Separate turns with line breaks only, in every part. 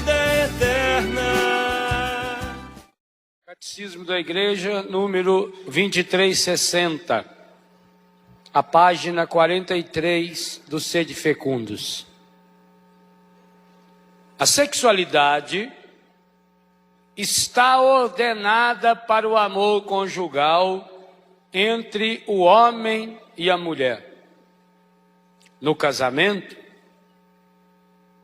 vida eterna.
Catecismo da Igreja, número 2360, a página 43 do Sede Fecundos. A sexualidade está ordenada para o amor conjugal entre o homem e a mulher. No casamento,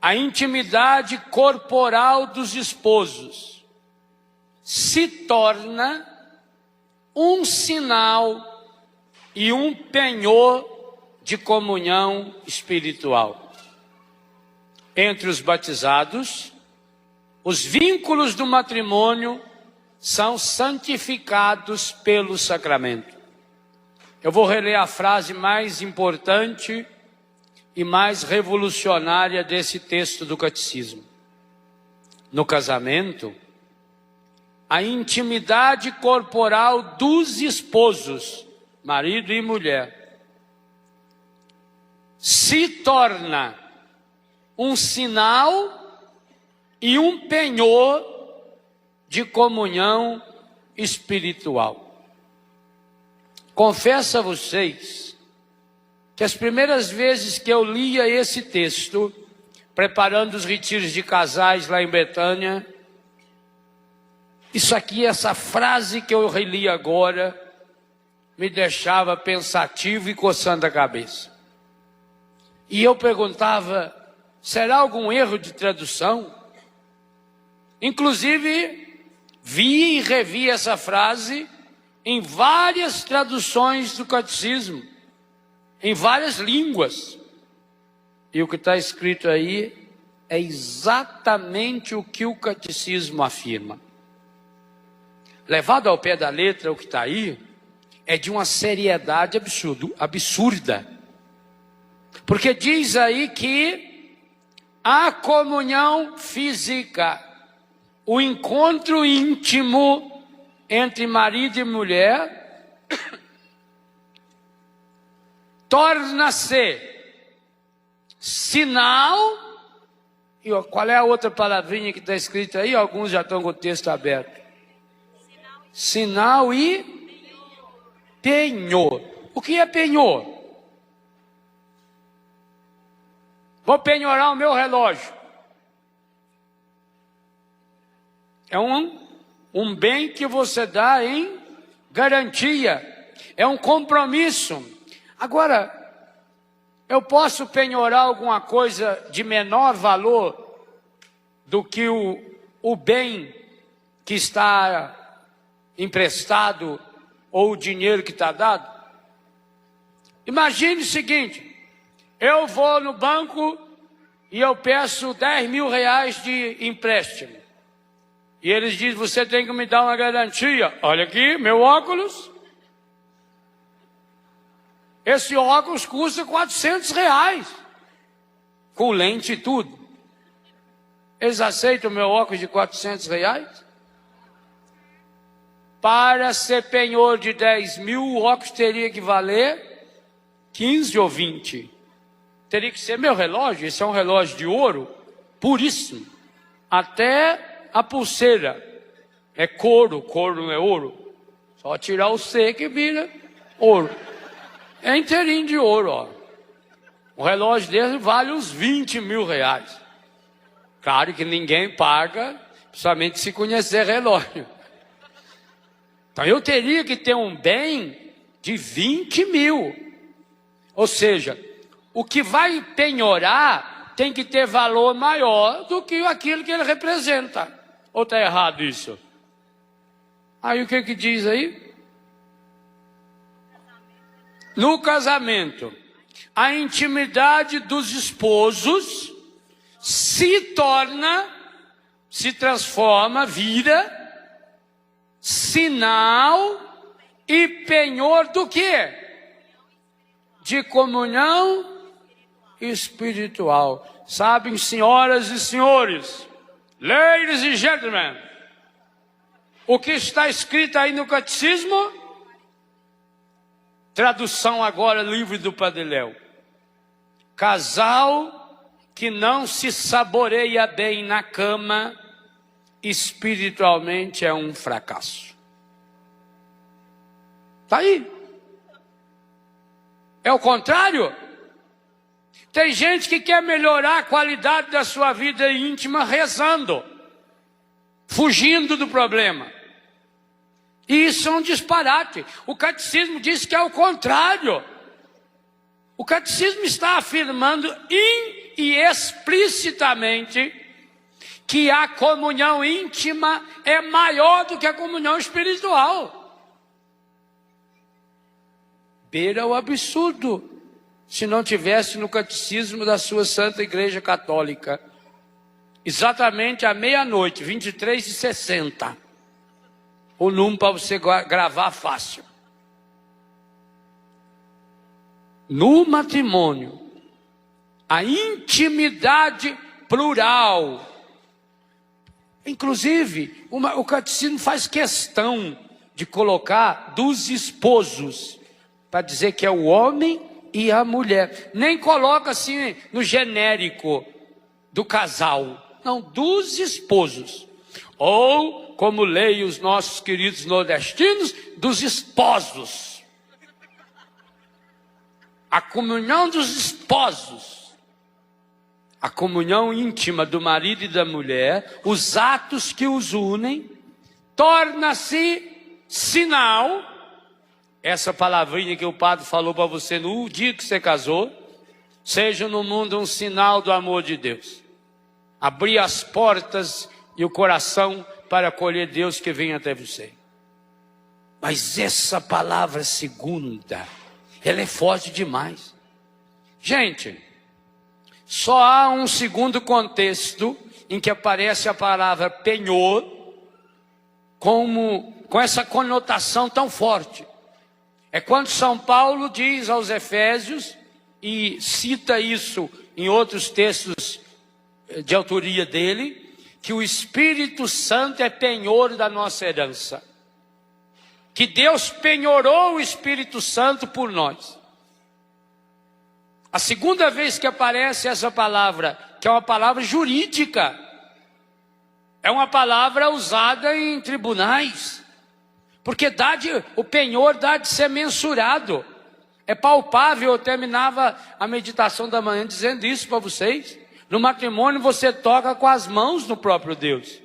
a intimidade corporal dos esposos se torna um sinal e um penhor de comunhão espiritual. Entre os batizados, os vínculos do matrimônio são santificados pelo sacramento. Eu vou reler a frase mais importante e mais revolucionária desse texto do catecismo. No casamento, a intimidade corporal dos esposos, marido e mulher, se torna um sinal e um penhor de comunhão espiritual. Confesso a vocês que as primeiras vezes que eu lia esse texto, preparando os retiros de casais lá em Betânia, isso aqui, essa frase que eu reli agora, me deixava pensativo e coçando a cabeça. E eu perguntava, será algum erro de tradução? Inclusive, vi e revi essa frase em várias traduções do catecismo, em várias línguas. E o que está escrito aí é exatamente o que o catecismo afirma. Levado ao pé da letra, o que está aí é de uma seriedade absurda. Porque diz aí que a comunhão física, o encontro íntimo entre marido e mulher, torna-se sinal. E qual é a outra palavrinha que está escrita aí? Alguns já estão com o texto aberto. Sinal e penhor. O que é penhor? Vou penhorar o meu relógio. É um bem que você dá em garantia. É um compromisso. Agora, eu posso penhorar alguma coisa de menor valor do que o bem que está emprestado ou o dinheiro que está dado? Imagine o seguinte, eu vou no banco e eu peço 10 mil reais de empréstimo. E eles dizem, você tem que me dar uma garantia. Olha aqui, meu óculos. Esse óculos custa 400 reais. Com lente e tudo. Eles aceitam meu óculos de 400 reais? Para ser penhor de 10 mil, o óculos teria que valer 15 ou 20. Teria que ser meu relógio. Esse é um relógio de ouro puríssimo. Até a pulseira é couro, couro não é ouro. Só tirar o C que vira ouro. É inteirinho de ouro, ó. Um relógio desse vale uns 20 mil reais. Claro que ninguém paga, principalmente se conhecer relógio. Então eu teria que ter um bem de 20 mil. Ou seja, o que vai penhorar tem que ter valor maior do que aquilo que ele representa. Ou está errado isso? Aí o que diz aí? No casamento, a intimidade dos esposos se transforma, vira sinal e penhor do quê? De comunhão espiritual. Sabem, senhoras e senhores, ladies and gentlemen, o que está escrito aí no catecismo? Tradução agora livre do Padre Léo. Casal que não se saboreia bem na cama, espiritualmente é um fracasso. Está aí. É o contrário. Tem gente que quer melhorar a qualidade da sua vida íntima rezando, fugindo do problema. E isso é um disparate. O catecismo diz que é o contrário. O catecismo está afirmando e explicitamente que a comunhão íntima é maior do que a comunhão espiritual. Beira o absurdo, se não tivesse no catecismo da sua Santa Igreja Católica, exatamente à meia-noite, 23h60, o número para você gravar fácil. No matrimônio, a intimidade plural. Inclusive, o catecismo faz questão de colocar dos esposos, para dizer que é o homem e a mulher. Nem coloca assim no genérico do casal. Não, dos esposos. Ou, como leem os nossos queridos nordestinos, dos esposos. A comunhão dos esposos. A comunhão íntima do marido e da mulher, os atos que os unem, torna-se sinal. Essa palavrinha que o padre falou para você no dia que você casou, seja no mundo um sinal do amor de Deus. Abrir as portas e o coração para acolher Deus que vem até você. Mas essa palavra segunda, ela é forte demais. Gente, só há um segundo contexto em que aparece a palavra penhor com essa conotação tão forte. É quando São Paulo diz aos Efésios, e cita isso em outros textos de autoria dele, que o Espírito Santo é penhor da nossa herança. Que Deus penhorou o Espírito Santo por nós. A segunda vez que aparece essa palavra, que é uma palavra jurídica, é uma palavra usada em tribunais. Porque o penhor dá de ser mensurado. É palpável. Eu terminava a meditação da manhã dizendo isso para vocês. No matrimônio você toca com as mãos no próprio Deus.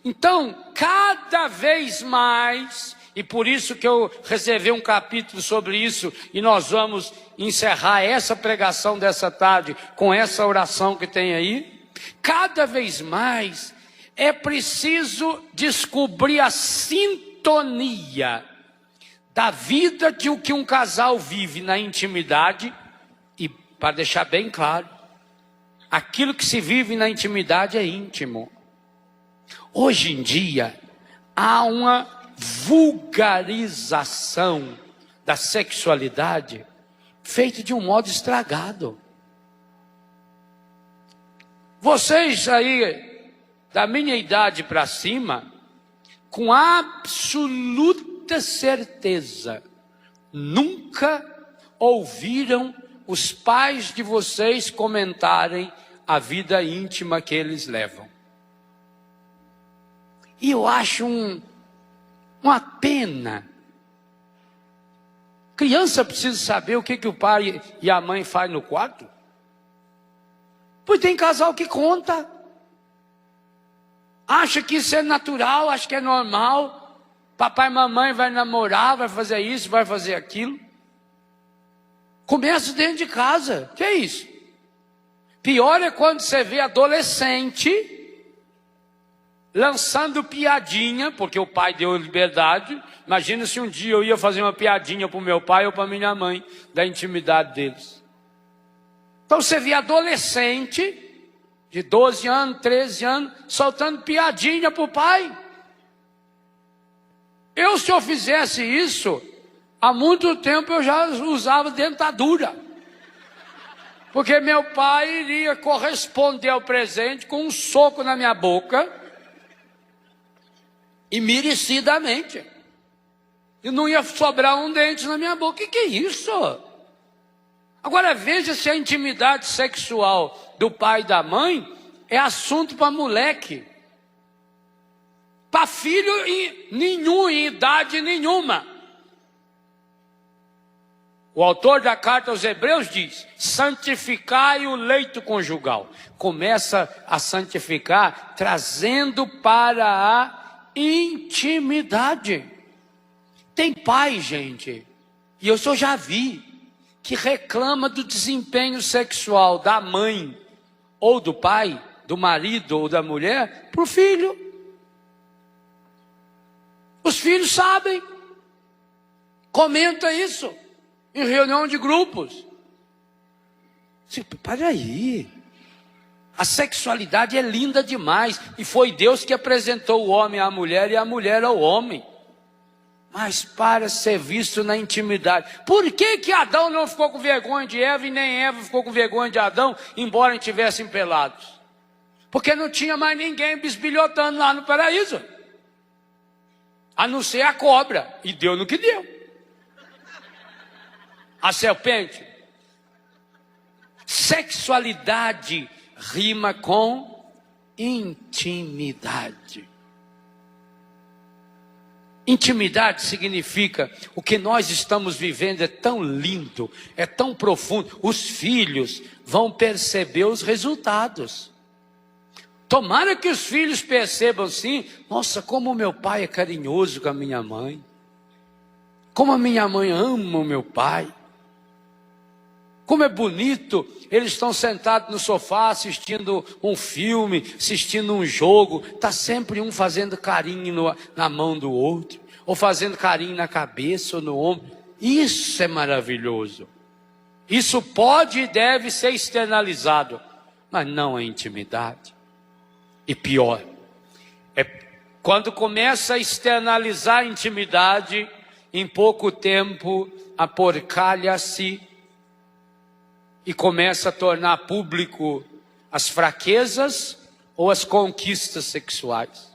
Então, cada vez mais, e por isso que eu reservei um capítulo sobre isso, e nós vamos encerrar essa pregação dessa tarde com essa oração que tem aí. Cada vez mais é preciso descobrir a sintonia da vida de o que um casal vive na intimidade. E para deixar bem claro, aquilo que se vive na intimidade é íntimo. Hoje em dia há uma vulgarização da sexualidade feita de um modo estragado. Vocês aí da minha idade para cima, com absoluta certeza, nunca ouviram os pais de vocês comentarem a vida íntima que eles levam. E eu acho uma pena. Criança precisa saber o que o pai e a mãe fazem no quarto. Pois tem casal que conta. Acha que isso é natural, acha que é normal. Papai e mamãe vai namorar, vai fazer isso, vai fazer aquilo. Começa dentro de casa. Que é isso? Pior é quando você vê adolescente lançando piadinha, porque o pai deu liberdade. Imagina se um dia eu ia fazer uma piadinha para o meu pai ou para minha mãe, da intimidade deles. Então você vê adolescente de 12 anos, 13 anos, soltando piadinha para o pai. Se eu fizesse isso, há muito tempo eu já usava dentadura. Porque meu pai iria corresponder ao presente com um soco na minha boca, e merecidamente. E não ia sobrar um dente na minha boca. Que é isso? Agora veja se a intimidade sexual do pai e da mãe é assunto para moleque. Para filho nenhum, em idade nenhuma. O autor da carta aos Hebreus diz: santificai o leito conjugal. Começa a santificar trazendo para a intimidade. Tem pai, gente, e eu só já vi, que reclama do desempenho sexual da mãe, ou do pai, do marido ou da mulher, para o filho. Os filhos sabem. Comenta isso em reunião de grupos. Para aí. A sexualidade é linda demais. E foi Deus que apresentou o homem à mulher e a mulher ao homem. Mas para ser visto na intimidade. Por que Adão não ficou com vergonha de Eva e nem Eva ficou com vergonha de Adão, embora estivessem pelados? Porque não tinha mais ninguém bisbilhotando lá no paraíso. A não ser a cobra. E deu no que deu. A serpente. Sexualidade rima com intimidade. Intimidade significa o que nós estamos vivendo é tão lindo, é tão profundo. Os filhos vão perceber os resultados. Tomara que os filhos percebam sim. Nossa, como o meu pai é carinhoso com a minha mãe. Como a minha mãe ama o meu pai. Como é bonito, eles estão sentados no sofá assistindo um filme, assistindo um jogo. Está sempre um fazendo carinho na mão do outro, ou fazendo carinho na cabeça ou no ombro. Isso é maravilhoso. Isso pode e deve ser externalizado, mas não é intimidade. E pior, é quando começa a externalizar a intimidade, em pouco tempo aporcalha-se e começa a tornar público as fraquezas ou as conquistas sexuais.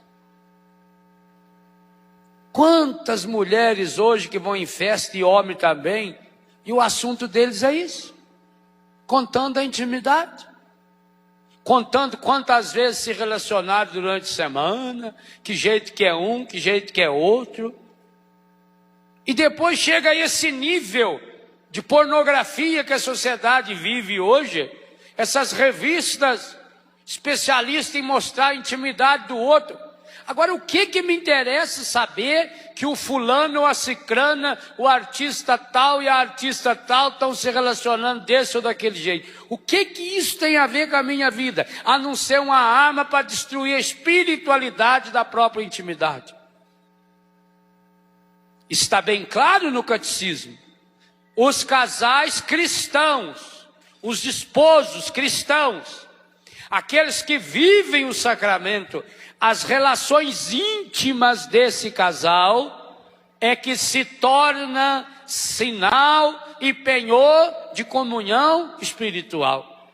Quantas mulheres hoje que vão em festa e homem também, e o assunto deles é isso, contando a intimidade, contando quantas vezes se relacionaram durante a semana, que jeito que é um, que jeito que é outro, e depois chega a esse nível de pornografia que a sociedade vive hoje, essas revistas especialistas em mostrar a intimidade do outro. Agora, o que me interessa saber que o fulano ou a cicrana, o artista tal e a artista tal estão se relacionando desse ou daquele jeito? O que isso tem a ver com a minha vida? A não ser uma arma para destruir a espiritualidade da própria intimidade. Está bem claro no catecismo. Os casais cristãos, os esposos cristãos, aqueles que vivem o sacramento, as relações íntimas desse casal é que se torna sinal e penhor de comunhão espiritual.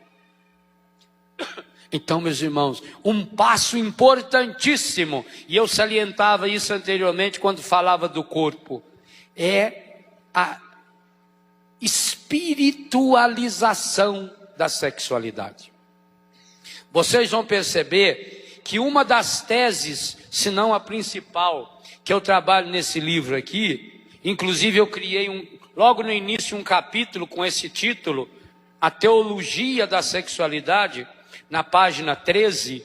Então, meus irmãos, um passo importantíssimo, e eu salientava isso anteriormente quando falava do corpo, é a espiritualização da sexualidade. Vocês vão perceber que uma das teses, se não a principal, que eu trabalho nesse livro aqui, inclusive eu criei logo no início um capítulo com esse título, A Teologia da Sexualidade, na página 13.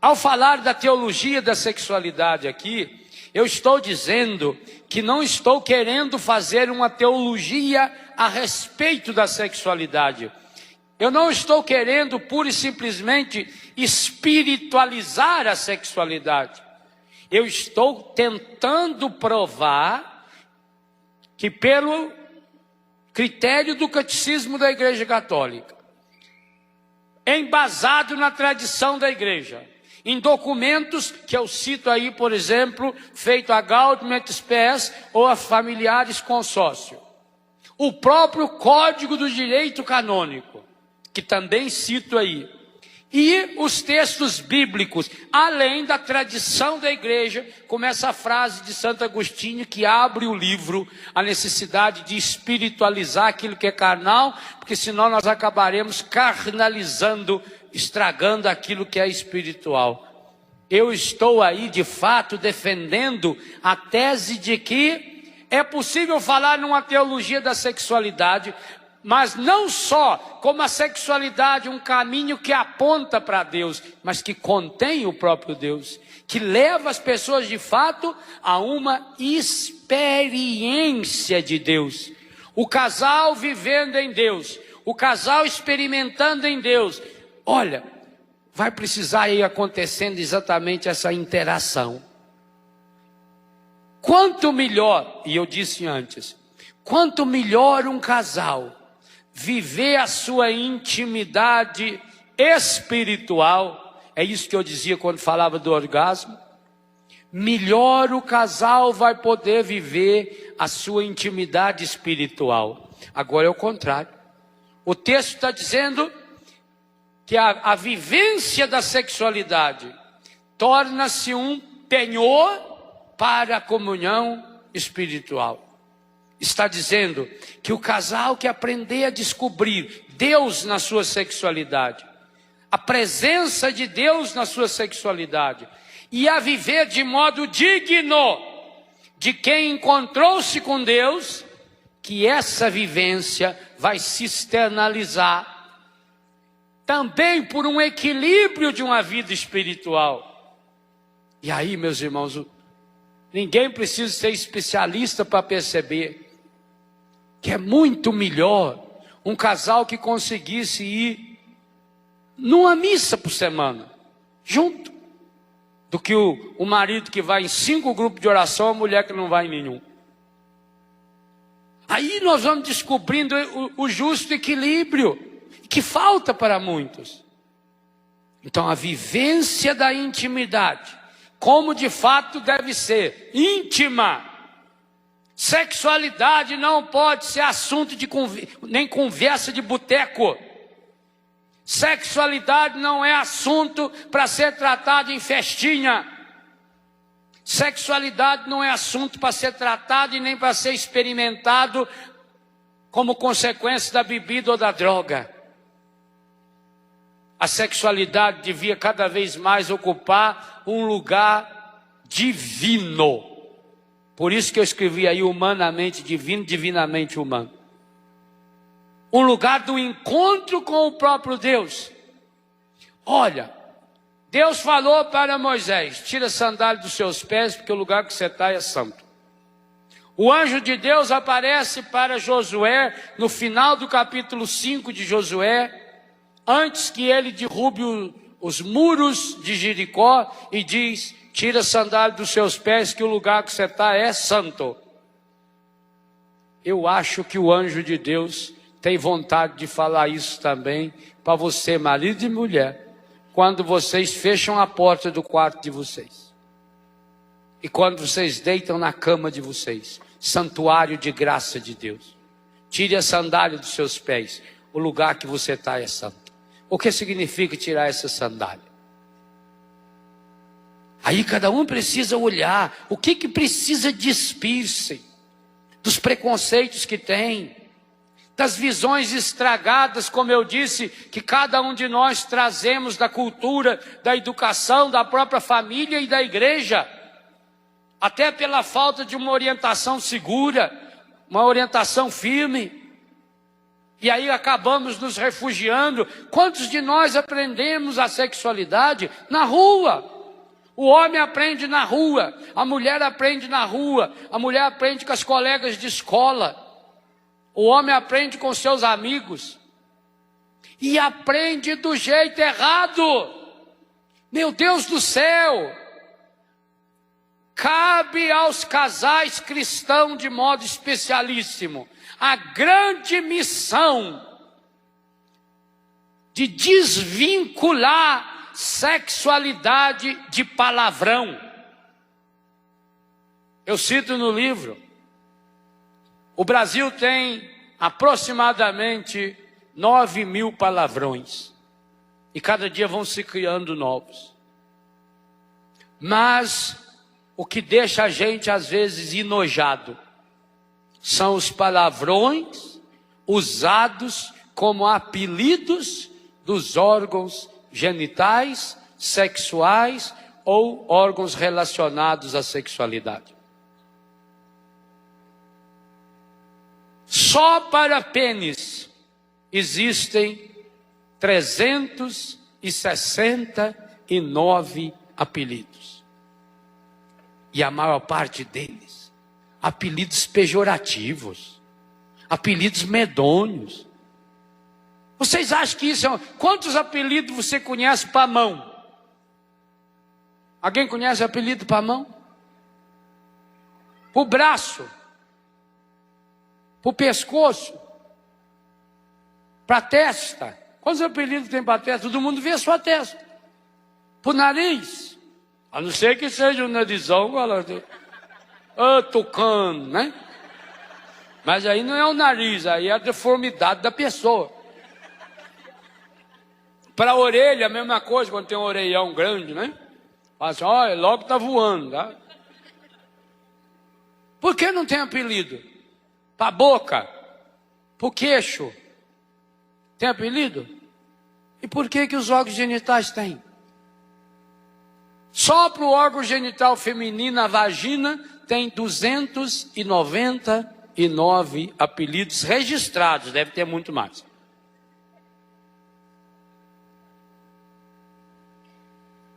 Ao falar da teologia da sexualidade aqui, eu estou dizendo que não estou querendo fazer uma teologia a respeito da sexualidade. Eu não estou querendo pura e simplesmente espiritualizar a sexualidade. Eu estou tentando provar que pelo critério do catecismo da Igreja Católica, embasado na tradição da Igreja, em documentos que eu cito aí, por exemplo, feito a Gaudium et Spes ou a Familiares Consórcio, o próprio Código do Direito Canônico, que também cito aí, E os textos bíblicos, além da tradição da igreja, como essa frase de Santo Agostinho que abre o livro, a necessidade de espiritualizar aquilo que é carnal, porque senão nós acabaremos carnalizando, estragando aquilo que é espiritual. Eu estou aí de fato defendendo a tese de que é possível falar numa teologia da sexualidade, mas não só como a sexualidade, um caminho que aponta para Deus, mas que contém o próprio Deus, que leva as pessoas de fato a uma experiência de Deus. O casal vivendo em Deus, o casal experimentando em Deus. Olha, vai precisar ir acontecendo exatamente essa interação. Quanto melhor, e eu disse antes, quanto melhor um casal viver a sua intimidade espiritual, é isso que eu dizia quando falava do orgasmo, melhor o casal vai poder viver a sua intimidade espiritual. Agora é o contrário. O texto está dizendo que a vivência da sexualidade torna-se um penhor para a comunhão espiritual. Está dizendo que o casal que aprender a descobrir Deus na sua sexualidade, a presença de Deus na sua sexualidade, e a viver de modo digno de quem encontrou-se com Deus, que essa vivência vai se externalizar também por um equilíbrio de uma vida espiritual. E aí, meus irmãos, ninguém precisa ser especialista para perceber que é muito melhor um casal que conseguisse ir numa missa por semana, junto, do que o marido que vai em 5 grupos de oração, a mulher que não vai em nenhum. Aí nós vamos descobrindo o justo equilíbrio, que falta para muitos. Então a vivência da intimidade, como de fato deve ser, íntima. Sexualidade não pode ser assunto de nem conversa de boteco. Sexualidade não é assunto para ser tratado em festinha. Sexualidade não é assunto para ser tratado e nem para ser experimentado como consequência da bebida ou da droga. A sexualidade devia cada vez mais ocupar um lugar divino. Por isso que eu escrevi aí humanamente divino, divinamente humano. Um lugar do encontro com o próprio Deus. Olha, Deus falou para Moisés: tira a sandália dos seus pés, porque o lugar que você está é santo. O anjo de Deus aparece para Josué no final do capítulo 5 de Josué, antes que ele derrube os muros de Jericó, e diz: tira a sandália dos seus pés, que o lugar que você está é santo. Eu acho que o anjo de Deus tem vontade de falar isso também para você, marido e mulher, quando vocês fecham a porta do quarto de vocês. E quando vocês deitam na cama de vocês, santuário de graça de Deus. Tire a sandália dos seus pés, o lugar que você está é santo. O que significa tirar essa sandália? Aí cada um precisa olhar o que precisa despir-se dos preconceitos que tem, das visões estragadas, como eu disse, que cada um de nós trazemos da cultura, da educação, da própria família e da igreja, até pela falta de uma orientação segura, uma orientação firme. E aí acabamos nos refugiando. Quantos de nós aprendemos a sexualidade na rua? O homem aprende na rua, a mulher aprende na rua, a mulher aprende com as colegas de escola, o homem aprende com seus amigos, e aprende do jeito errado. Meu Deus do céu! Cabe aos casais cristãos de modo especialíssimo a grande missão de desvincular sexualidade de palavrão. Eu cito no livro, o Brasil tem aproximadamente 9.000 palavrões. E cada dia vão se criando novos. Mas o que deixa a gente às vezes enojado são os palavrões usados como apelidos dos órgãos genitais, sexuais ou órgãos relacionados à sexualidade. Só para pênis existem 369 apelidos. E a maior parte deles, apelidos pejorativos, apelidos medonhos. Vocês acham que isso é... Quantos apelidos você conhece para a mão? Alguém conhece apelido para a mão? Para o braço? Para o pescoço? Para a testa? Quantos apelidos tem para a testa? Todo mundo vê a sua testa. Para o nariz? A não ser que seja um narizão, tucano, né? Mas aí não é o nariz, aí é a deformidade da pessoa. Para a orelha, a mesma coisa, quando tem um orelhão grande, né? Fala assim, olha, logo está voando, tá? Por que não tem apelido? Para a boca? Para o queixo? Tem apelido? E por que os órgãos genitais têm? Só para o órgão genital feminino, a vagina, tem 299 apelidos registrados, deve ter muito mais.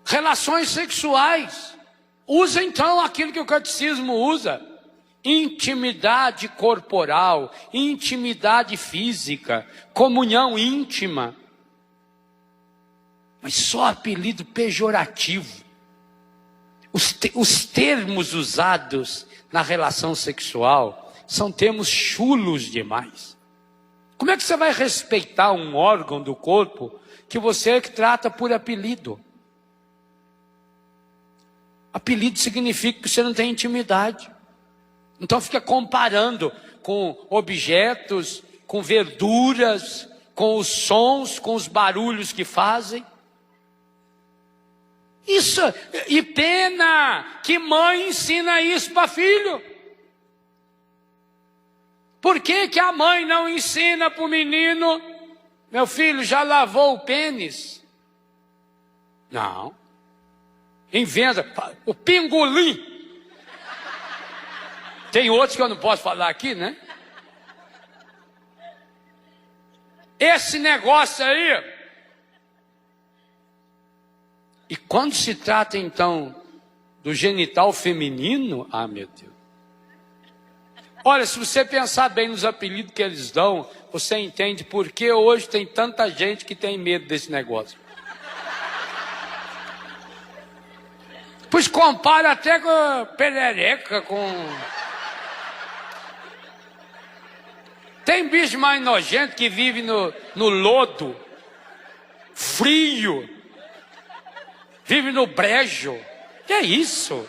Relações sexuais. Usa então aquilo que o catecismo usa. Intimidade corporal, intimidade física, comunhão íntima. Mas só apelido pejorativo. Os termos usados na relação sexual são termos chulos demais. Como é que você vai respeitar um órgão do corpo que você trata por apelido? Apelido significa que você não tem intimidade. Então fica comparando com objetos, com verduras, com os sons, com os barulhos que fazem. Isso, e pena que mãe ensina isso para filho. Por que que a mãe não ensina para o menino, meu filho, já lavou o pênis? Não. Inventa, o pingolim. Tem outros que eu não posso falar aqui, né? Esse negócio aí. E quando se trata então do genital feminino, meu Deus. Olha, se você pensar bem nos apelidos que eles dão, você entende por que hoje tem tanta gente que tem medo desse negócio. Pois compara até com a perereca, com... Tem bicho mais nojento que vive no lodo, frio, vive no brejo. Que é isso?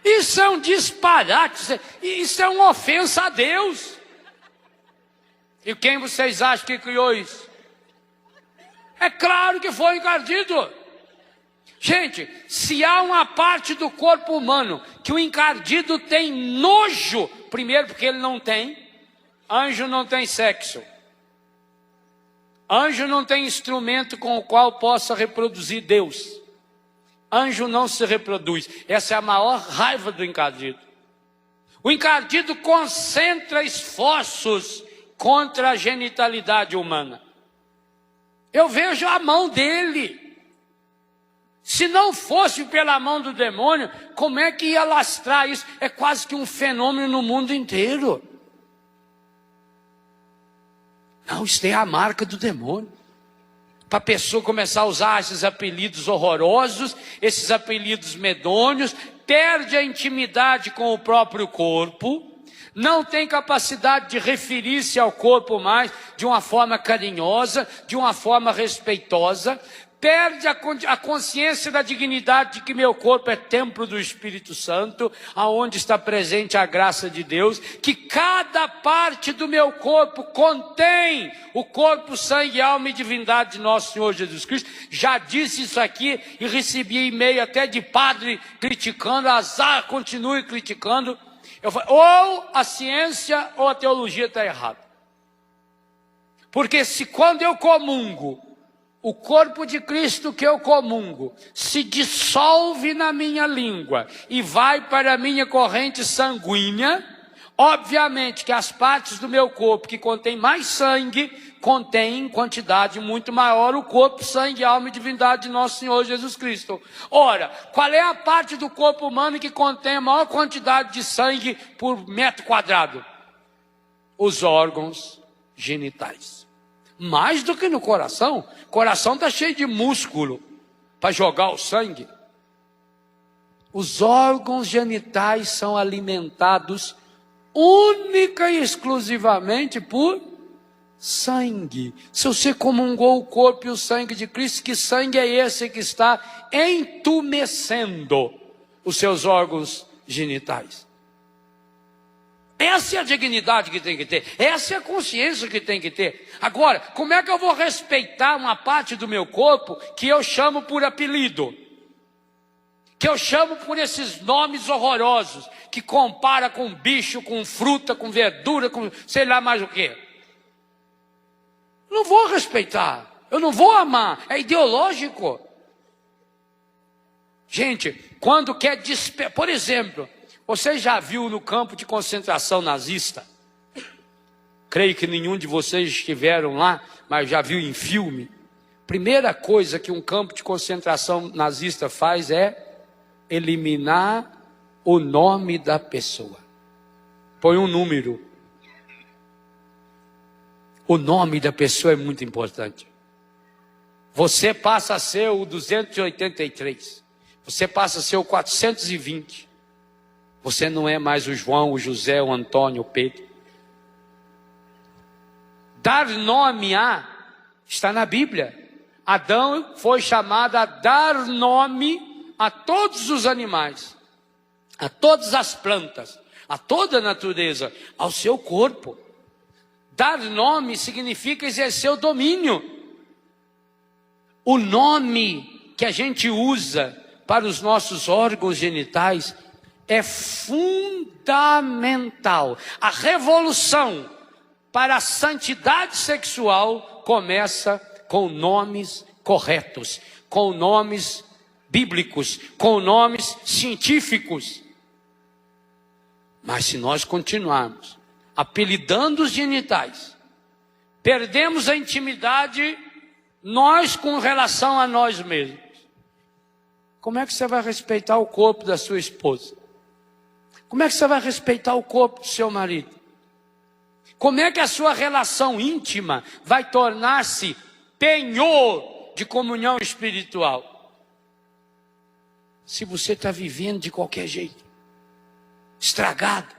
Isso é um disparate, isso é uma ofensa a Deus. E quem vocês acham que criou isso? É claro que foi o encardido. Gente, se há uma parte do corpo humano que o encardido tem nojo, primeiro porque ele não tem, anjo não tem sexo. Anjo não tem instrumento com o qual possa reproduzir Deus. Anjo não se reproduz. Essa é a maior raiva do encardido. O encardido concentra esforços contra a genitalidade humana. Eu vejo a mão dele. Se não fosse pela mão do demônio, como é que ia lastrar isso? É quase que um fenômeno no mundo inteiro. Não, isso tem a marca do demônio. Para a pessoa começar a usar esses apelidos horrorosos, esses apelidos medonhos, perde a intimidade com o próprio corpo, não tem capacidade de referir-se ao corpo mais de uma forma carinhosa, de uma forma respeitosa, perde a consciência da dignidade de que meu corpo é templo do Espírito Santo, aonde está presente a graça de Deus, que cada parte do meu corpo contém o corpo, sangue, alma e divindade de nosso Senhor Jesus Cristo. Já disse isso aqui e recebi e-mail até de padre criticando, azar, continue criticando. Eu falei, ou a ciência ou a teologia está errada. Porque se quando eu comungo, o corpo de Cristo que eu comungo se dissolve na minha língua e vai para a minha corrente sanguínea, obviamente que as partes do meu corpo que contém mais sangue, contém em quantidade muito maior o corpo, sangue, alma e divindade de nosso Senhor Jesus Cristo. Ora, qual é a parte do corpo humano que contém a maior quantidade de sangue por metro quadrado? Os órgãos genitais. Mais do que no coração. O coração está cheio de músculo para jogar o sangue. Os órgãos genitais são alimentados única e exclusivamente por sangue. Se você comungou o corpo e o sangue de Cristo, que sangue é esse que está entumecendo os seus órgãos genitais? Essa é a dignidade que tem que ter. Essa é a consciência que tem que ter. Agora, como é que eu vou respeitar uma parte do meu corpo que eu chamo por apelido? Que eu chamo por esses nomes horrorosos, que compara com bicho, com fruta, com verdura, com sei lá mais o quê. Não vou respeitar. Eu não vou amar. É ideológico. Gente, quando quer por exemplo, você já viu no campo de concentração nazista? Creio que nenhum de vocês estiveram lá, mas já viu em filme. Primeira coisa que um campo de concentração nazista faz é eliminar o nome da pessoa. Põe um número. O nome da pessoa é muito importante. Você passa a ser o 283. Você passa a ser o 420. Você não é mais o João, o José, o Antônio, o Pedro. Dar nome está na Bíblia. Adão foi chamado a dar nome a todos os animais, a todas as plantas, a toda a natureza, ao seu corpo. Dar nome significa exercer o domínio. O nome que a gente usa para os nossos órgãos genitais é fundamental. A revolução para a santidade sexual começa com nomes corretos, com nomes bíblicos, com nomes científicos. Mas se nós continuarmos apelidando os genitais, perdemos a intimidade nós com relação a nós mesmos. Como é que você vai respeitar o corpo da sua esposa? Como é que você vai respeitar o corpo do seu marido? Como é que a sua relação íntima vai tornar-se penhor de comunhão espiritual? Se você está vivendo de qualquer jeito, estragado,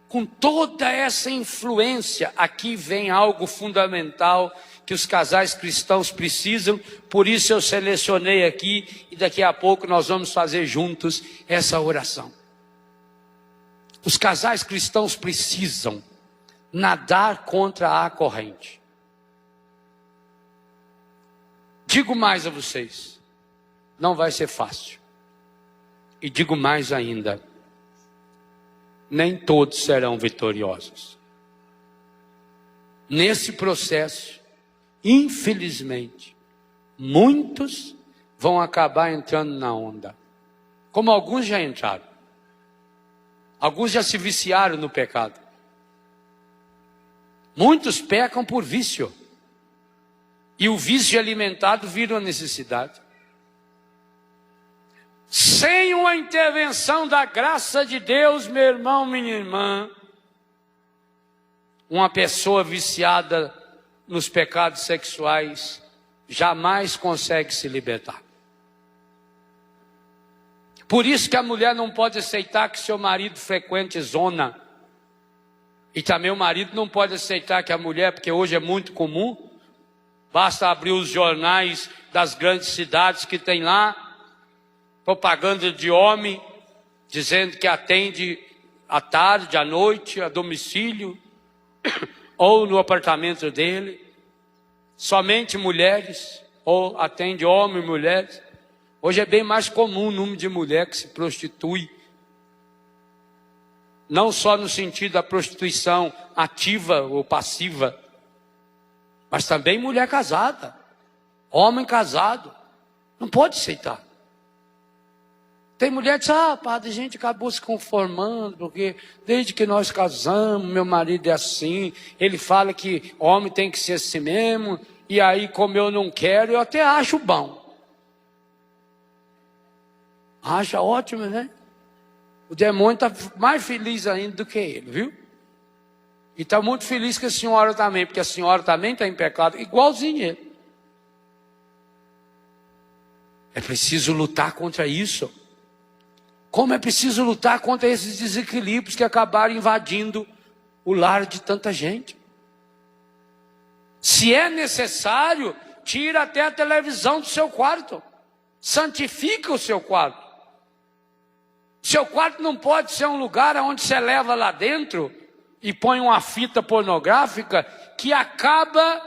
com toda essa influência, aqui vem algo fundamental que os casais cristãos precisam, por isso eu selecionei aqui e daqui a pouco nós vamos fazer juntos essa oração. Os casais cristãos precisam nadar contra a corrente. Digo mais a vocês, não vai ser fácil. E digo mais ainda, nem todos serão vitoriosos. Nesse processo, infelizmente, muitos vão acabar entrando na onda. Como alguns já entraram. Alguns já se viciaram no pecado. Muitos pecam por vício. E o vício alimentado vira uma necessidade. Sem uma intervenção da graça de Deus, meu irmão, minha irmã, uma pessoa viciada nos pecados sexuais jamais consegue se libertar. Por isso que a mulher não pode aceitar que seu marido frequente zona. E também o marido não pode aceitar que a mulher, porque hoje é muito comum, Basta abrir os jornais das grandes cidades que tem lá propaganda de homem dizendo que atende à tarde, à noite, a domicílio ou no apartamento dele. Somente mulheres, ou atende homens e mulheres. Hoje é bem mais comum o número de mulher que se prostitui. Não só no sentido da prostituição ativa ou passiva, mas também mulher casada, homem casado. Não pode aceitar. Tem mulher que diz, padre, a gente acabou se conformando, porque desde que nós casamos, meu marido é assim, ele fala que homem tem que ser assim mesmo, e aí como eu não quero, eu até acho bom. Acha ótimo, né? O demônio está mais feliz ainda do que ele, viu? E está muito feliz que a senhora também, porque a senhora também está em pecado, igualzinho ele. É preciso lutar contra isso. Como é preciso lutar contra esses desequilíbrios que acabaram invadindo o lar de tanta gente. Se é necessário, tira até a televisão do seu quarto. Santifica o seu quarto. Seu quarto não pode ser um lugar onde você leva lá dentro e põe uma fita pornográfica que acaba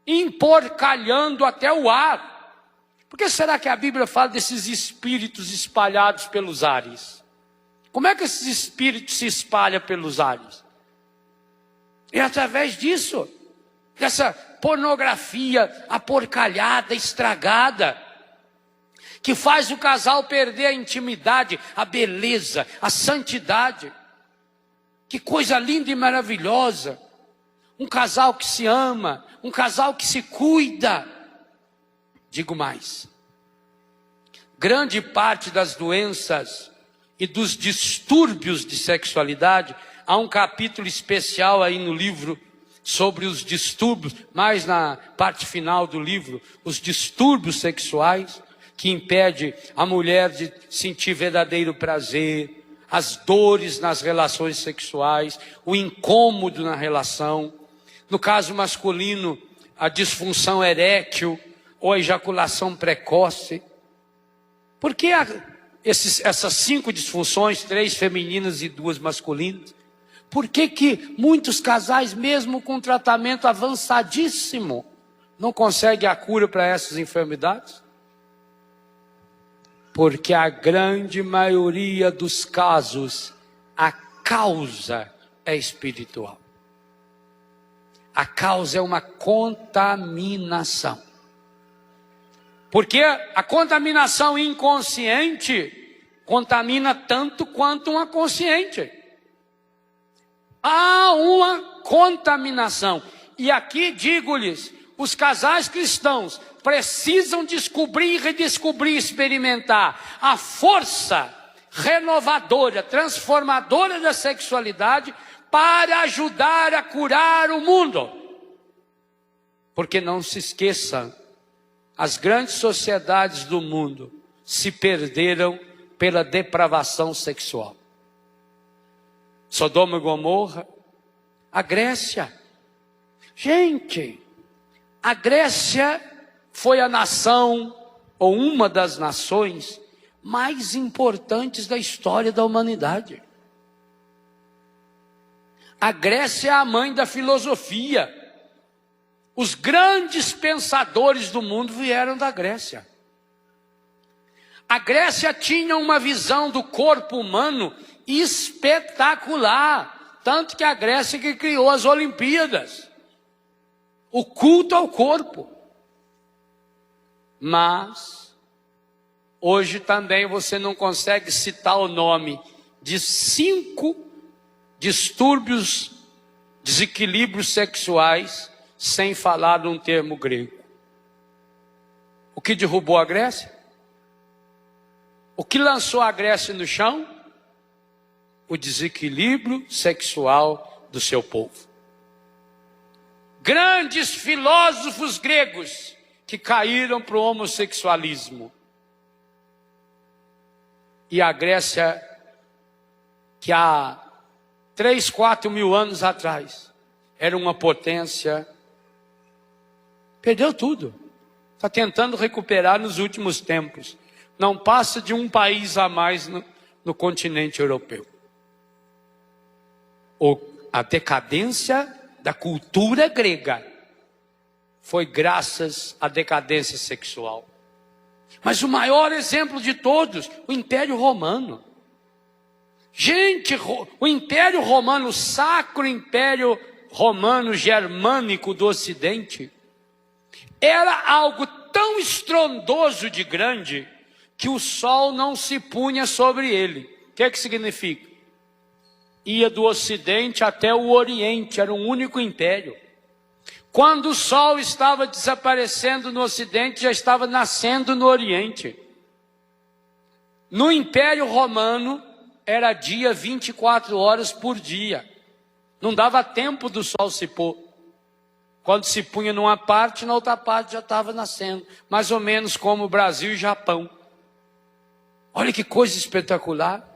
emporcalhando até o ar. Por que será que a Bíblia fala desses espíritos espalhados pelos ares? Como é que esses espíritos se espalham pelos ares? É através disso, dessa pornografia aporcalhada, estragada, que faz o casal perder a intimidade, a beleza, a santidade. Que coisa linda e maravilhosa. Um casal que se ama, um casal que se cuida. Digo mais, grande parte das doenças e dos distúrbios de sexualidade, há um capítulo especial aí no livro sobre os distúrbios, mais na parte final do livro, os distúrbios sexuais, que impede a mulher de sentir verdadeiro prazer, as dores nas relações sexuais, o incômodo na relação. No caso masculino, a disfunção erétil, ou a ejaculação precoce. Por que essas 5 disfunções, 3 femininas e 2 masculinas? Por que muitos casais, mesmo com tratamento avançadíssimo, não conseguem a cura para essas enfermidades? Porque a grande maioria dos casos, a causa é espiritual. A causa é uma contaminação. Porque a contaminação inconsciente contamina tanto quanto uma consciente. Há uma contaminação. E aqui digo-lhes, os casais cristãos precisam descobrir, redescobrir, experimentar a força renovadora, transformadora da sexualidade para ajudar a curar o mundo. Porque não se esqueçam, as grandes sociedades do mundo se perderam pela depravação sexual. Sodoma e Gomorra, a Grécia. Gente, a Grécia foi a nação, ou uma das nações, mais importantes da história da humanidade. A Grécia é a mãe da filosofia. Os grandes pensadores do mundo vieram da Grécia. A Grécia tinha uma visão do corpo humano espetacular. Tanto que a Grécia que criou as Olimpíadas. O culto ao corpo. Mas, hoje também você não consegue citar o nome de 5 distúrbios, desequilíbrios sexuais, sem falar num termo grego. O que derrubou a Grécia? O que lançou a Grécia no chão? O desequilíbrio sexual do seu povo. Grandes filósofos gregos que caíram para o homossexualismo. E a Grécia, que há 3, 4 mil anos atrás, era uma potência Perdeu tudo. Está tentando recuperar nos últimos tempos. Não passa de um país a mais no continente europeu. A decadência da cultura grega foi graças à decadência sexual. Mas o maior exemplo de todos, o Império Romano. Gente, o Império Romano, o Sacro Império Romano Germânico do Ocidente, era algo tão estrondoso de grande que o sol não se punha sobre ele. O que significa? Ia do Ocidente até o Oriente, era um único império. Quando o sol estava desaparecendo no Ocidente, já estava nascendo no Oriente. No Império Romano, era dia 24 horas por dia. Não dava tempo do sol se pôr. Quando se punha numa parte, na outra parte já estava nascendo. Mais ou menos como o Brasil e Japão. Olha que coisa espetacular.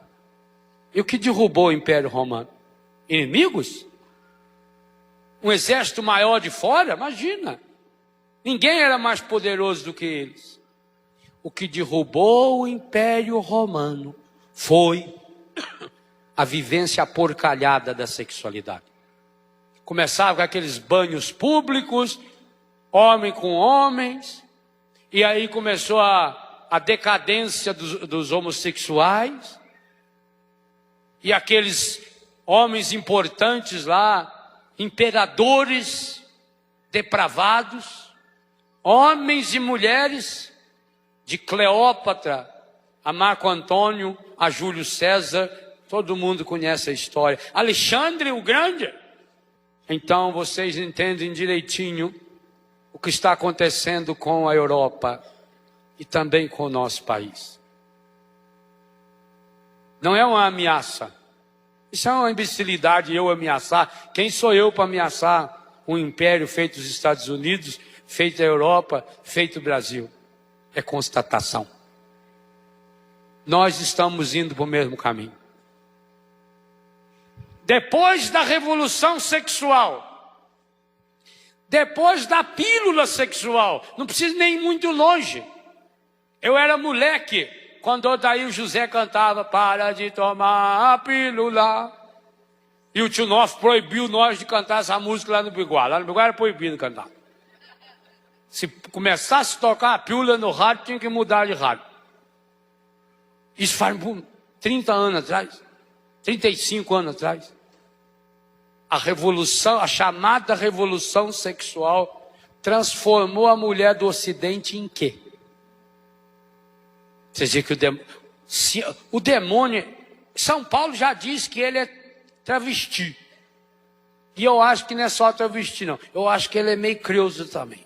E o que derrubou o Império Romano? Inimigos? Um exército maior de fora? Imagina. Ninguém era mais poderoso do que eles. O que derrubou o Império Romano foi a vivência aporcalhada da sexualidade. Começava com aqueles banhos públicos, homem com homens, e aí começou a decadência dos homossexuais, e aqueles homens importantes lá, imperadores depravados, homens e mulheres, de Cleópatra a Marco Antônio, a Júlio César, todo mundo conhece a história. Alexandre o Grande. Então vocês entendem direitinho o que está acontecendo com a Europa e também com o nosso país. Não é uma ameaça. Isso é uma imbecilidade, eu ameaçar. Quem sou eu para ameaçar um império feito dos Estados Unidos, feito a Europa, feito o Brasil? É constatação. Nós estamos indo para o mesmo caminho. Depois da revolução sexual, depois da pílula sexual, não precisa nem ir muito longe. Eu era moleque quando Odair José cantava "Para de tomar a pílula". E o tio Nosso proibiu nós de cantar essa música lá no Biguá. Lá no Biguá era proibido cantar. Se começasse a tocar a pílula no rádio, tinha que mudar de rádio. Isso faz 30 anos atrás, 35 anos atrás. A revolução, a chamada revolução sexual, transformou a mulher do Ocidente em quê? Você diz que o demônio, São Paulo já diz que ele é travesti. E eu acho que não é só travesti, não. Eu acho que ele é meio creuso também.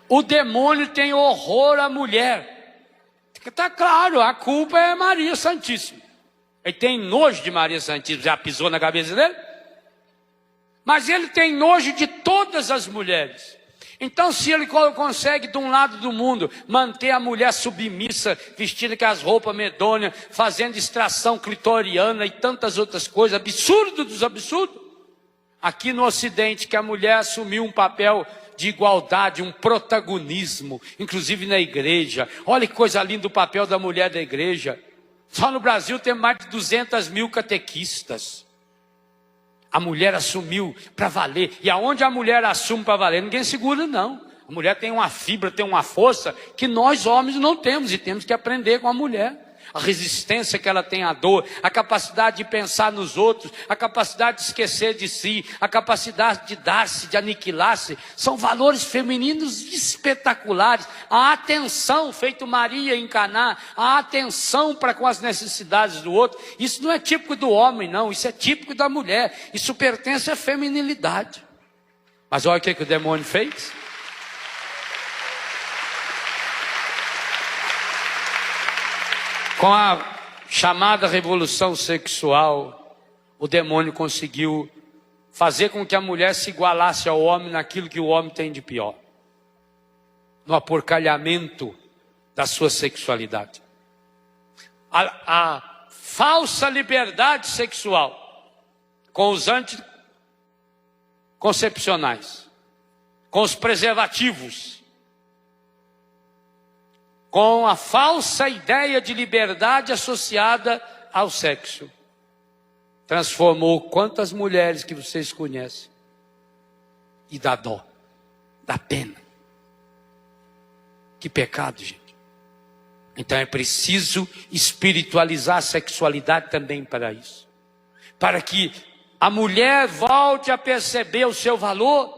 O demônio tem horror à mulher. Está claro, a culpa é Maria Santíssima. Ele tem nojo de Maria Santíssima. Já pisou na cabeça dele? Mas ele tem nojo de todas as mulheres. Então, se ele consegue, de um lado do mundo, manter a mulher submissa, vestindo aquelas roupas medonhas, fazendo extração clitoriana e tantas outras coisas, absurdo dos absurdos. Aqui no Ocidente, que a mulher assumiu um papel de igualdade, um protagonismo, inclusive na igreja. Olha que coisa linda o papel da mulher da igreja. Só no Brasil tem mais de 200 mil catequistas. A mulher assumiu para valer. E aonde a mulher assume para valer, ninguém segura, não. A mulher tem uma fibra, tem uma força que nós homens não temos e temos que aprender com a mulher. A resistência que ela tem à dor, a capacidade de pensar nos outros, a capacidade de esquecer de si, a capacidade de dar-se, de aniquilar-se, são valores femininos espetaculares. A atenção, feito Maria em Caná, a atenção para com as necessidades do outro, isso não é típico do homem, não, isso é típico da mulher, isso pertence à feminilidade. Mas olha o que o demônio fez. Com a chamada revolução sexual, o demônio conseguiu fazer com que a mulher se igualasse ao homem naquilo que o homem tem de pior. No aporcalhamento da sua sexualidade. A falsa liberdade sexual com os anticoncepcionais com os preservativos, com a falsa ideia de liberdade associada ao sexo. Transformou quantas mulheres que vocês conhecem. E dá dó, dá pena. Que pecado, gente. Então é preciso espiritualizar a sexualidade também para isso. Para que a mulher volte a perceber o seu valor.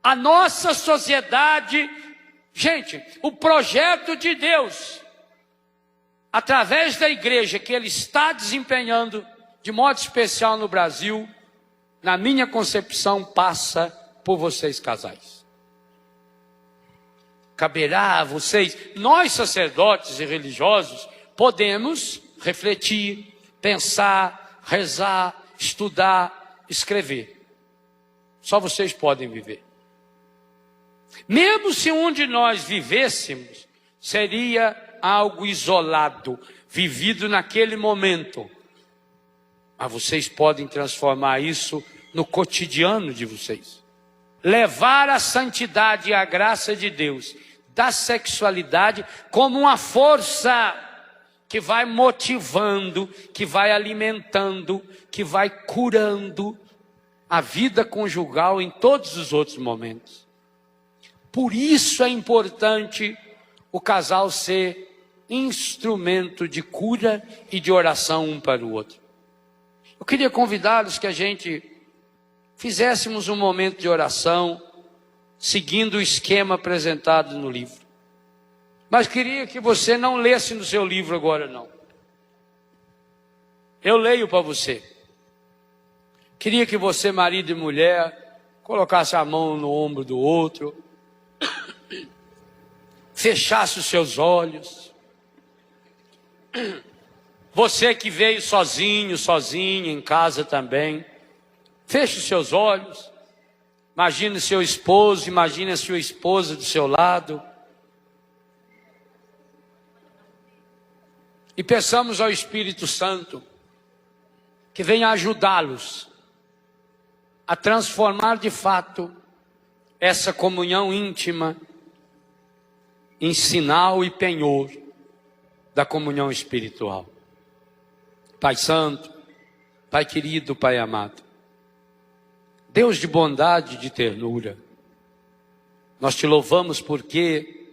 A nossa sociedade, gente, o projeto de Deus, através da igreja que Ele está desempenhando, de modo especial no Brasil, na minha concepção, passa por vocês casais. Caberá a vocês, nós sacerdotes e religiosos, podemos refletir, pensar, rezar, estudar, escrever. Só vocês podem viver. Mesmo se um de nós vivêssemos, seria algo isolado, vivido naquele momento. Mas vocês podem transformar isso no cotidiano de vocês. Levar a santidade e a graça de Deus da sexualidade como uma força que vai motivando, que vai alimentando, que vai curando a vida conjugal em todos os outros momentos. Por isso é importante o casal ser instrumento de cura e de oração um para o outro. Eu queria convidá-los que a gente fizéssemos um momento de oração, seguindo o esquema apresentado no livro. Mas queria que você não lesse no seu livro agora, não. Eu leio para você. Queria que você, marido e mulher, colocasse a mão no ombro do outro, fechasse os seus olhos. Você que veio sozinho, sozinha, em casa também, feche os seus olhos. Imagine seu esposo, imagine a sua esposa do seu lado. E peçamos ao Espírito Santo que venha ajudá-los a transformar de fato essa comunhão íntima em sinal e penhor da comunhão espiritual. Pai Santo, Pai querido, Pai amado, Deus de bondade e de ternura, nós te louvamos porque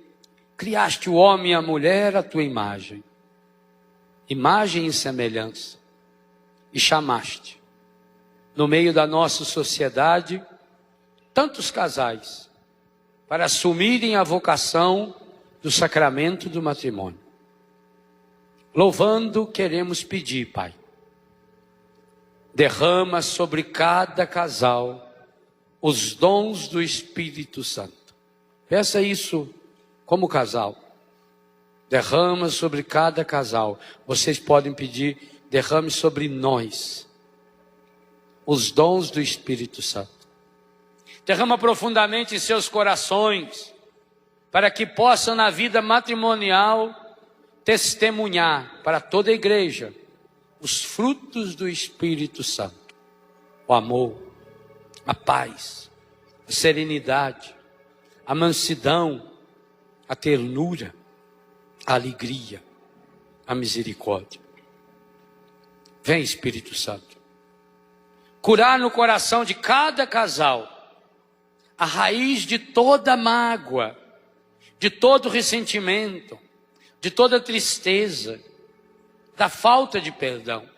criaste o homem e a mulher à tua imagem, imagem e semelhança, e chamaste, no meio da nossa sociedade, tantos casais para assumirem a vocação do sacramento do matrimônio. Louvando, queremos pedir, Pai, derrama sobre cada casal os dons do Espírito Santo. Peça isso como casal. Derrama sobre cada casal. Vocês podem pedir, derrame sobre nós os dons do Espírito Santo. Derrama profundamente em seus corações, para que possam na vida matrimonial testemunhar para toda a igreja os frutos do Espírito Santo. O amor, a paz, a serenidade, a mansidão, a ternura, a alegria, a misericórdia. Vem, Espírito Santo, curar no coração de cada casal a raiz de toda mágoa, de todo ressentimento, de toda tristeza, da falta de perdão.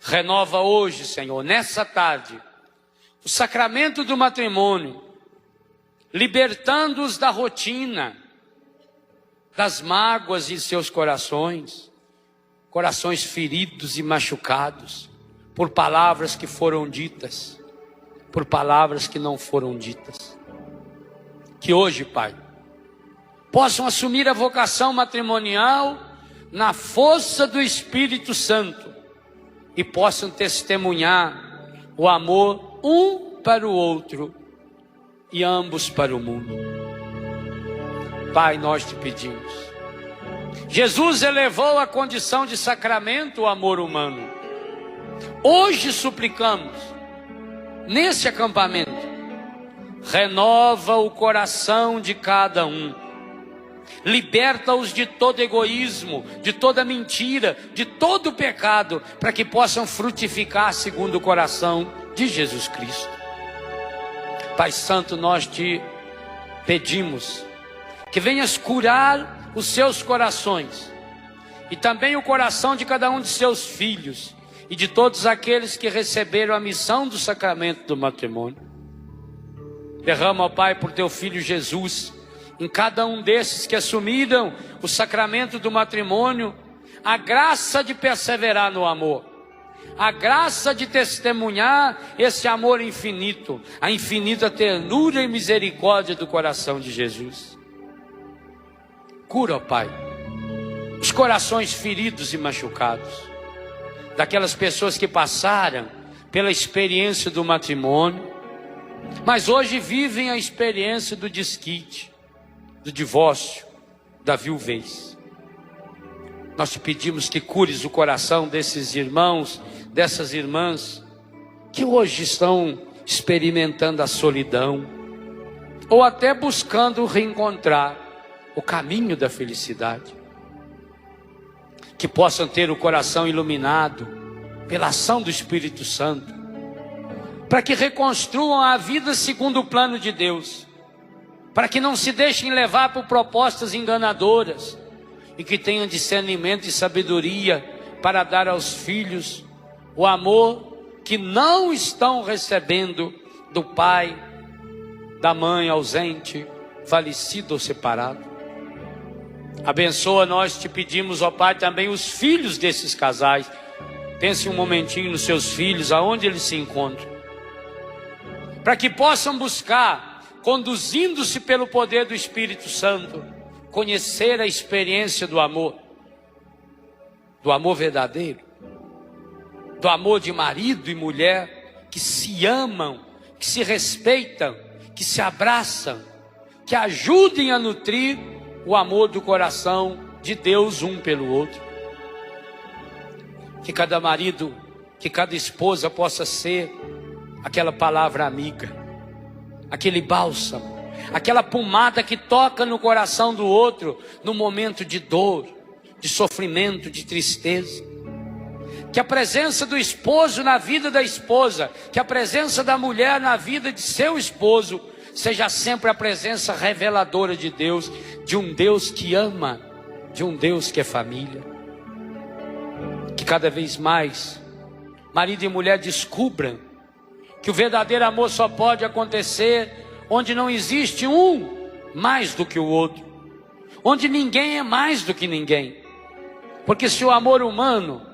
Renova hoje, Senhor, nessa tarde, o sacramento do matrimônio, libertando-os da rotina, das mágoas em seus corações, corações feridos e machucados, por palavras que foram ditas, por palavras que não foram ditas. Que hoje, Pai, possam assumir a vocação matrimonial na força do Espírito Santo e possam testemunhar o amor um para o outro e ambos para o mundo. Pai, nós te pedimos. Jesus elevou à condição de sacramento o amor humano. Hoje suplicamos, nesse acampamento, renova o coração de cada um. Liberta-os de todo egoísmo, de toda mentira, de todo pecado, para que possam frutificar segundo o coração de Jesus Cristo. Pai Santo, nós te pedimos que venhas curar os seus corações e também o coração de cada um de seus filhos e de todos aqueles que receberam a missão do sacramento do matrimônio. Derrama, ó Pai, por teu Filho Jesus, em cada um desses que assumiram o sacramento do matrimônio, a graça de perseverar no amor, a graça de testemunhar esse amor infinito, a infinita ternura e misericórdia do coração de Jesus. Cura, ó Pai, os corações feridos e machucados, daquelas pessoas que passaram pela experiência do matrimônio, mas hoje vivem a experiência do desquite, do divórcio, da viuvez. Nós te pedimos que cures o coração desses irmãos, dessas irmãs, que hoje estão experimentando a solidão, ou até buscando reencontrar o caminho da felicidade. Que possam ter o coração iluminado pela ação do Espírito Santo, para que reconstruam a vida segundo o plano de Deus, para que não se deixem levar por propostas enganadoras e que tenham discernimento e sabedoria para dar aos filhos o amor que não estão recebendo do pai, da mãe ausente, falecido ou separado. Abençoa, nós te pedimos, ó Pai, também os filhos desses casais. Pense um momentinho nos seus filhos, aonde eles se encontram, para que possam buscar, conduzindo-se pelo poder do Espírito Santo, conhecer a experiência do amor verdadeiro, do amor de marido e mulher que se amam, que se respeitam, que se abraçam, que ajudem a nutrir o amor do coração de Deus um pelo outro. Que cada marido, que cada esposa possa ser aquela palavra amiga, aquele bálsamo, aquela pomada que toca no coração do outro no momento de dor, de sofrimento, de tristeza. Que a presença do esposo na vida da esposa, que a presença da mulher na vida de seu esposo seja sempre a presença reveladora de Deus, de um Deus que ama, de um Deus que é família. Que cada vez mais marido e mulher descubram que o verdadeiro amor só pode acontecer onde não existe um mais do que o outro, onde ninguém é mais do que ninguém. Porque se o amor humano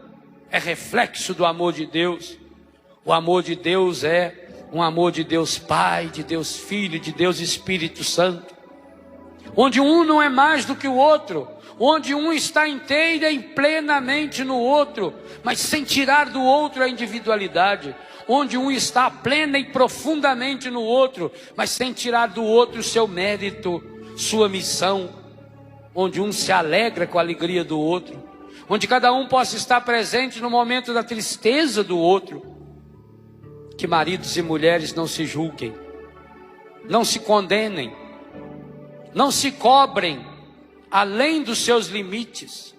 é reflexo do amor de Deus, o amor de Deus é um amor de Deus Pai, de Deus Filho, de Deus Espírito Santo, onde um não é mais do que o outro, onde um está inteira e plenamente no outro, mas sem tirar do outro a individualidade, onde um está plena e profundamente no outro, mas sem tirar do outro o seu mérito, sua missão, onde um se alegra com a alegria do outro, onde cada um possa estar presente no momento da tristeza do outro. Que maridos e mulheres não se julguem, não se condenem, não se cobrem além dos seus limites,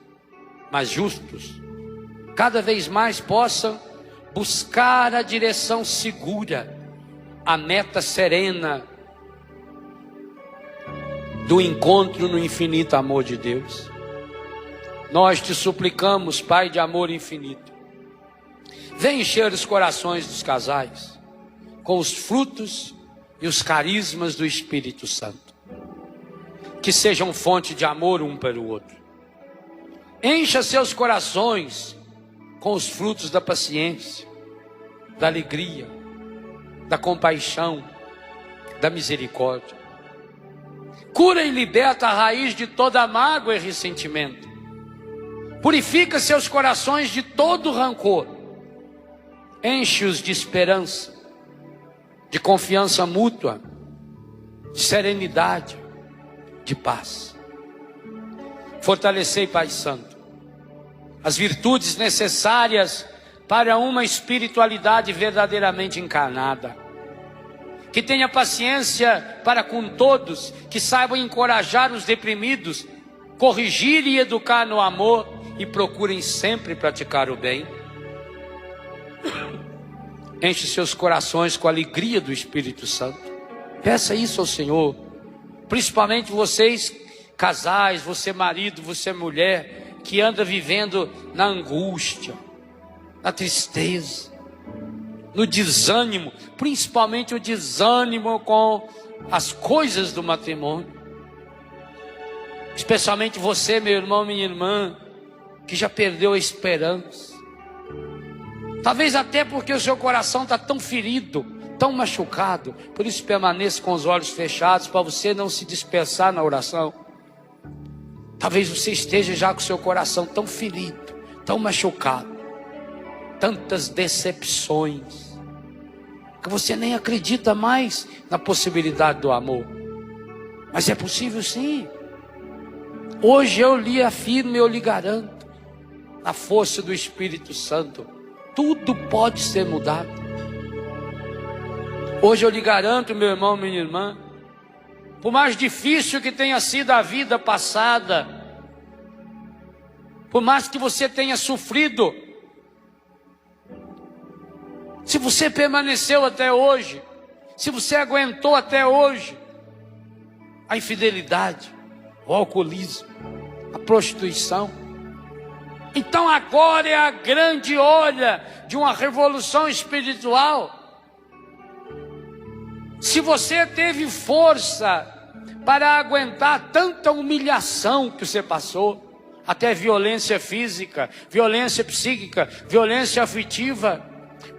mas justos, cada vez mais possam buscar a direção segura, a meta serena do encontro no infinito amor de Deus. Nós te suplicamos, Pai de amor infinito, vem encher os corações dos casais com os frutos e os carismas do Espírito Santo, que sejam fonte de amor um para o outro. Encha seus corações com os frutos da paciência, da alegria, da compaixão, da misericórdia. Cura e liberta a raiz de toda mágoa e ressentimento. Purifica seus corações de todo rancor. Enche-os de esperança, de confiança mútua, de serenidade, de paz. Fortalecei, Pai Santo, as virtudes necessárias para uma espiritualidade verdadeiramente encarnada. que tenha paciência para com todos, que saiba encorajar os deprimidos, corrigir e educar no amor e procurem sempre praticar o bem. Enche seus corações com a alegria do Espírito Santo. Peça isso ao Senhor, principalmente vocês casais, você marido, você mulher, que anda vivendo na angústia, na tristeza, no desânimo, principalmente o desânimo com as coisas do matrimônio. Especialmente você, meu irmão, minha irmã, que já perdeu a esperança. Talvez até porque o seu coração está tão ferido, tão machucado. Por isso permaneça com os olhos fechados, para você não se dispersar na oração. Talvez você esteja já com o seu coração tão ferido, tão machucado, tantas decepções, que você nem acredita mais na possibilidade do amor. Mas é possível sim. Hoje eu lhe afirmo, eu lhe garanto, na força do Espírito Santo, tudo pode ser mudado. Hoje eu lhe garanto, meu irmão, minha irmã, por mais difícil que tenha sido a vida passada, por mais que você tenha sofrido, se você permaneceu até hoje, se você aguentou até hoje, a infidelidade, o alcoolismo, a prostituição, então agora é a grande hora de uma revolução espiritual. Se você teve força para aguentar tanta humilhação que você passou, até violência física, violência psíquica, violência afetiva,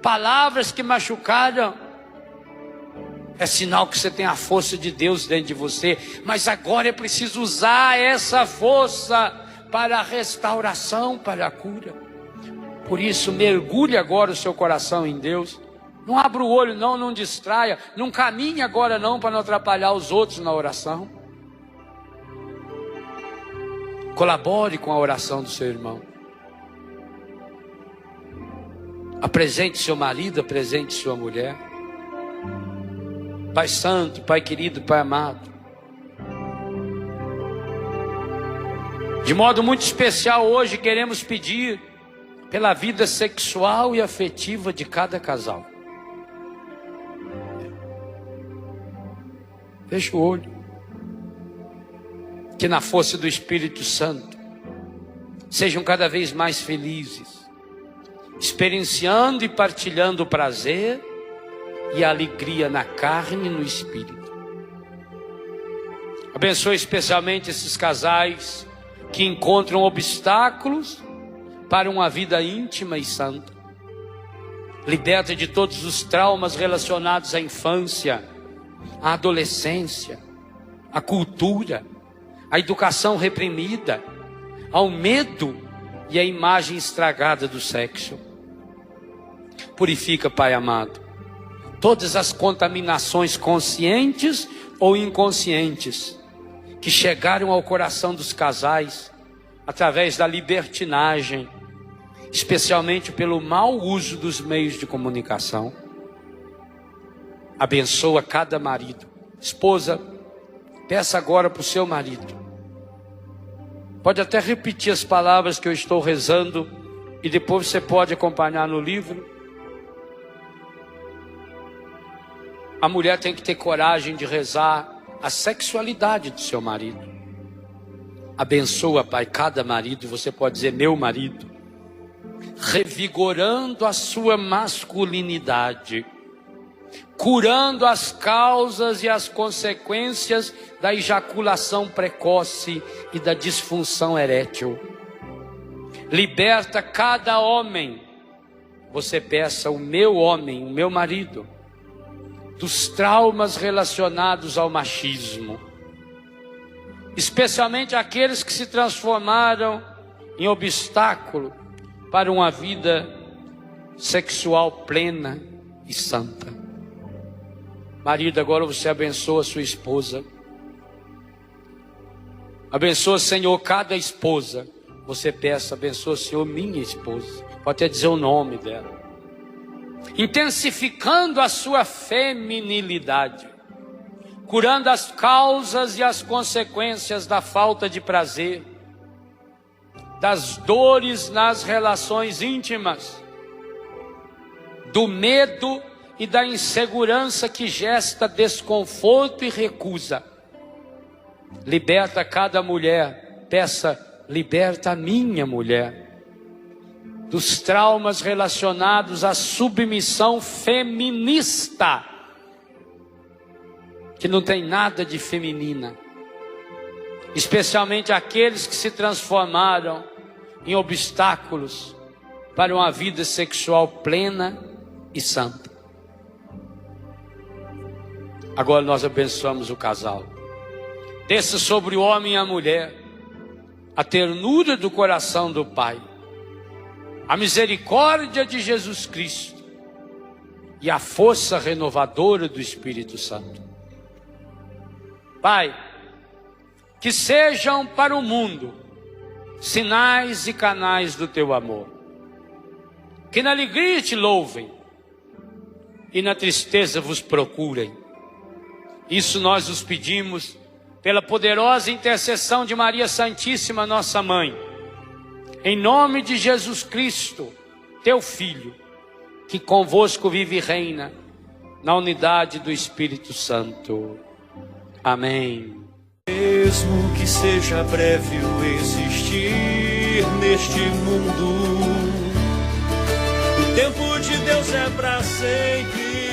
palavras que machucaram, é sinal que você tem a força de Deus dentro de você. Mas agora é preciso usar essa força para a restauração, para a cura. Por isso, mergulhe agora o seu coração em Deus. Não abra o olho não, não distraia, não caminhe agora não, para não atrapalhar os outros na oração. Colabore com a oração do seu irmão. Apresente seu marido, apresente sua mulher. Pai Santo, Pai querido, Pai amado, de modo muito especial hoje queremos pedir pela vida sexual e afetiva de cada casal. Feche o olho. Que na força do Espírito Santo sejam cada vez mais felizes, experienciando e partilhando o prazer e a alegria na carne e no espírito. Abençoe especialmente esses casais que encontram obstáculos para uma vida íntima e santa. Liberta de todos os traumas relacionados à infância, à adolescência, à cultura, à educação reprimida, ao medo e à imagem estragada do sexo. Purifica, Pai amado, todas as contaminações conscientes ou inconscientes que chegaram ao coração dos casais através da libertinagem, especialmente pelo mau uso dos meios de comunicação. Abençoa cada marido. Esposa, peça agora para o seu marido. Pode até repetir as palavras que eu estou rezando e depois você pode acompanhar no livro. A mulher tem que ter coragem de rezar a sexualidade do seu marido. Abençoa, Pai, cada marido, você pode dizer meu marido, revigorando a sua masculinidade, curando as causas e as consequências da ejaculação precoce e da disfunção erétil. Liberta cada homem, você peça o meu homem, o meu marido, dos traumas relacionados ao machismo, especialmente aqueles que se transformaram em obstáculo para uma vida sexual plena e santa. Marido, agora você abençoa a sua esposa. Abençoa, Senhor, cada esposa. Você peça, abençoa, Senhor, minha esposa. Pode até dizer o nome dela. intensificando a sua feminilidade, curando as causas e as consequências da falta de prazer, das dores nas relações íntimas, do medo e da insegurança que gesta desconforto e recusa. Liberta cada mulher, peça, liberta a minha mulher, dos traumas relacionados à submissão feminista, que não tem nada de feminina, especialmente aqueles que se transformaram em obstáculos para uma vida sexual plena e santa. Agora nós abençoamos o casal. Desça sobre o homem e a mulher a ternura do coração do Pai, a misericórdia de Jesus Cristo e a força renovadora do Espírito Santo. Pai, que sejam para o mundo sinais e canais do teu amor, que na alegria te louvem e na tristeza vos procurem. Isso nós os pedimos pela poderosa intercessão de Maria Santíssima, nossa Mãe, em nome de Jesus Cristo, teu Filho, que convosco vive e reina na unidade do Espírito Santo. Amém.
Mesmo que seja breve o existir neste mundo, o tempo de Deus é para sempre.